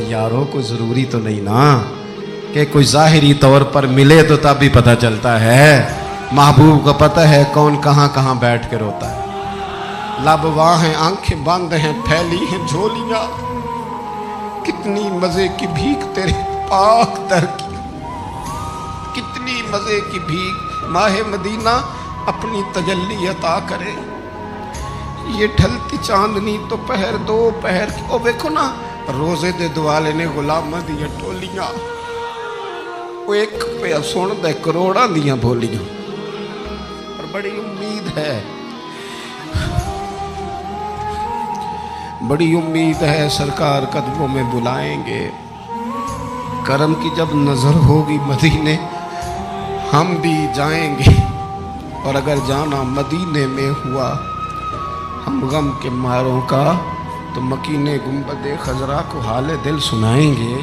यारों को ज़रूरी तो नहीं ना कि कोई ज़ाहिरी तौर पर मिले तो तब भी पता चलता है। महबूब को पता है कौन कहाँ कहाँ बैठ के रोता है। लब वहाँ हैं, आंखें बंद हैं, फैली हैं झोलियाँ, कितनी मज़े की भीख तेरे पाक दर की, कितनी मज़े की भीख। माहे मदीना अपनी तजल्ली अता करे। ये ढलती चांदनी तो पहर दो पहर की, ओ देखो ना रोजे दे दुआले ने गुलामां दियां टोलियां, वो एक पे सुन दे करोड़ां दियां बोलियां। और बड़ी उम्मीद है, बड़ी उम्मीद है सरकार कदमों में बुलाएंगे। करम की जब नजर होगी मदीने हम भी जाएंगे। और अगर जाना मदीने में हुआ हम गम के मारों का तो मकीने गुंबदे खजरा को हाले दिल सुनाएंगे।